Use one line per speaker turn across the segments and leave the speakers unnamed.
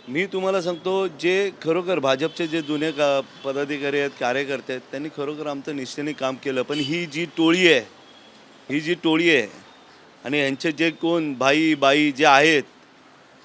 मी तुम्हाला सांगतो, जे खरोखर भाजपचे जे जुने पदाधिकारी आहेत, कार्यकर्ते आहेत, त्यांनी खरोखर आमचं निष्ठेने काम केलं. पण ही जी टोळी आहे आणि यांचे जे कोण भाई, बाई जे आहेत,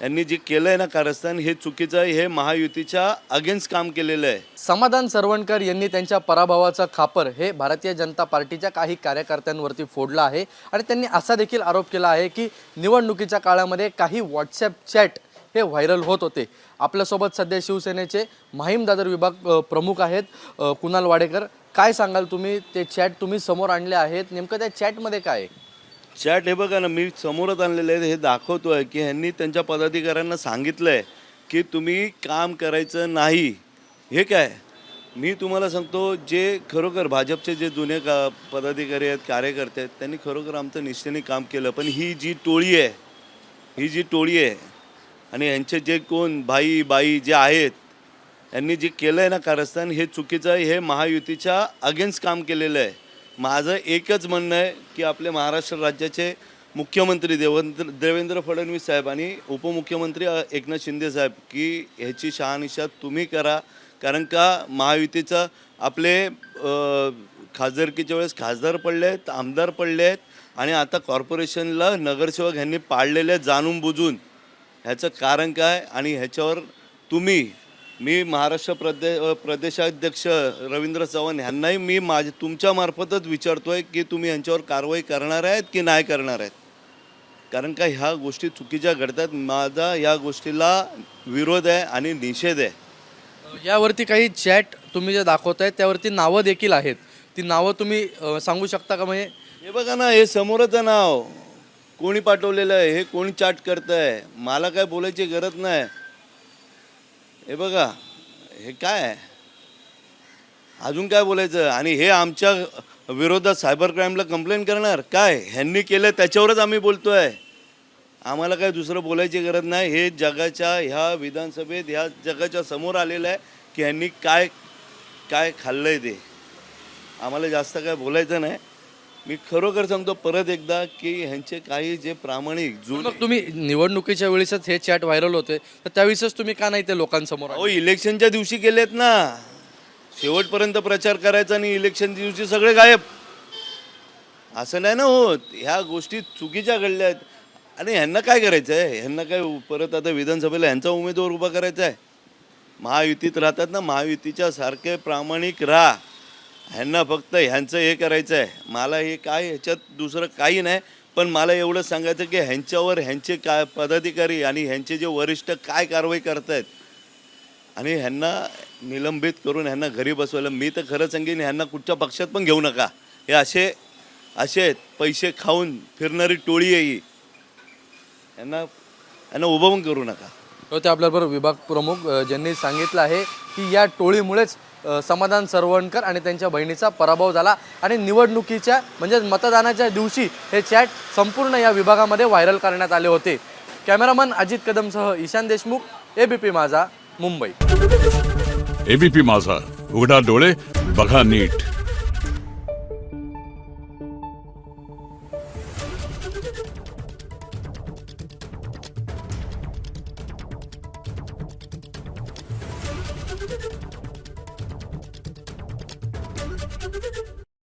यांनी जे केलं आहे ना कारस्थान, हे चुकीचं आहे. हे महायुतीच्या अगेन्स्ट काम केलेलं आहे.
समाधान सरवणकर यांनी त्यांच्या पराभवाचा खापर हे भारतीय जनता पार्टीच्या काही कार्यकर्त्यांवरती फोडला आहे आणि त्यांनी असा देखील आरोप केला आहे की निवडणुकीच्या काळामध्ये काही व्हॉट्सॲप चॅट हे व्हायरल होत होते. आपल्यासोबत सध्या शिवसेनेचे माहीम दादर विभाग प्रमुख आहेत कुणाल वाडेकर. काय सांगाल तुम्ही, ते चॅट तुम्ही समोर आणले आहेत, नेमकं त्या चॅटमध्ये काय आहे?
चॅट हे बघा ना, मी समोरच आणलेलं आहे. हे दाखवतोय की ह्यांनी त्यांच्या पदाधिकाऱ्यांना सांगितलं आहे की तुम्ही काम करायचं नाही. हे काय, मी तुम्हाला सांगतो, जे खरोखर भाजपचे जे जुने पदाधिकारी आहेत, कार्यकर्ते आहेत, त्यांनी खरोखर आमचं निष्ठेने काम केलं. पण ही जी टोळी आहे आणि यांचे जे कोण भाई, बाई जे आहेत, यांनी जे केलं आहे ना कारस्थान, हे चुकीचं आहे. हे महायुतीच्या अगेन्स्ट काम केलेलं आहे. माझं एकच म्हणणं आहे की आपले महाराष्ट्र राज्याचे मुख्यमंत्री देवेंद्र फडणवीस साहेब आणि उपमुख्यमंत्री एकनाथ शिंदे साहेब की ह्याची शहानिशा तुम्ही करा. कारण का महायुतीचं आपले खासदारकीच्या वेळेस खासदार पडले आहेत, आमदार पडले आहेत आणि आता कॉर्पोरेशनला नगरसेवक ह्यांनी पाडलेले आहेत जाणून बुजून. ह्याचं कारण काय आणि ह्याच्यावर मी महाराष्ट्र प्रदेशाध्यक्ष रवींद्र चव्हाण ह्यांनाही मी तुमच्या मार्फतच विचारतोय की तुम्ही यांच्यावर कारवाई करणार आहेत की नाही करणार आहेत. कारण का ह्या गोष्टी चुकीच्या घडतात. माझा या गोष्टीला विरोध आहे आणि निषेध आहे.
यावरती काही चॅट तुम्ही जे दाखवताय त्यावरती नावं देखील आहेत. ती नावं तुम्ही सांगू शकता का? म्हणजे
हे बघा ना, हे समोरच आहे नाव. कोणी पाठवलेलं आहे, हे कोणी चॅट करतं आहे, मला काय बोलायची गरज नाही. हे बघा, हे काय आहे, अजून काय बोलायचं? आणि हे आमच्या विरोधात सायबर क्राईमला कंप्लेंट करणार काय? ह्यांनी केलं त्याच्यावरच आम्ही बोलतोय. आम्हाला काय दुसरं बोलायची गरज नाही. हे जगाच्या ह्या विधानसभेत ह्या जगाच्या समोर आलेलं आहे की ह्यांनी काय काय खाल्लं आहे ते. आम्हाला जास्त काय बोलायचं नाही. मी खरोखर सांगतो परत एकदा की ह्यांचे काही जे प्रामाणिक
मग तुम्ही निवडणुकीच्या वेळेसच हे चॅट व्हायरल होते, तर त्यावेळेसच तुम्ही का नाही ते लोकांसमोर आणले?
अहो, इलेक्शनच्या दिवशी केलेत ना. शेवटपर्यंत प्रचार करायचा आणि इलेक्शन दिवशी सगळे गायब. असं नाही ना होत. ह्या गोष्टी चुकीच्या घडल्या आहेत. आणि ह्यांना काय करायचं आहे? ह्यांना काय परत आता विधानसभेला ह्यांचा उमेदवार उभा करायचा आहे? महायुतीत राहतात ना, महायुतीच्या सारखे प्रामाणिक राहा. ह्यांना फक्त ह्यांचं हे करायचं आहे. मला हे काय, ह्याच्यात दुसरं काही नाही. पण मला एवढं सांगायचं की ह्यांच्यावर ह्यांचे काय पदाधिकारी आणि ह्यांचे जे वरिष्ठ काय कारवाई करत आहेत आणि ह्यांना निलंबित करून ह्यांना घरी बसवायला. मी तर खरं सांगेन, ह्यांना कुठच्या पक्षात पण घेऊ नका. हे असे पैसे खाऊन फिरणारी टोळी आहे ही. यांना उभं पण करू नका.
ते आपल्याबरोबर विभाग प्रमुख ज्यांनी सांगितलं आहे की या टोळीमुळेच समाधान सरवणकर आणि त्यांच्या बहिणीचा पराभव झाला आणि निवडणुकीच्या म्हणजे मतदानाच्या दिवशी हे चॅट संपूर्ण या विभागामध्ये व्हायरल करण्यात आले होते. कॅमेरामन अजित कदमसह ईशान देशमुख, एबीपी माझा, मुंबई.
एबीपी माझा, उघडा डोळे बघा नीट.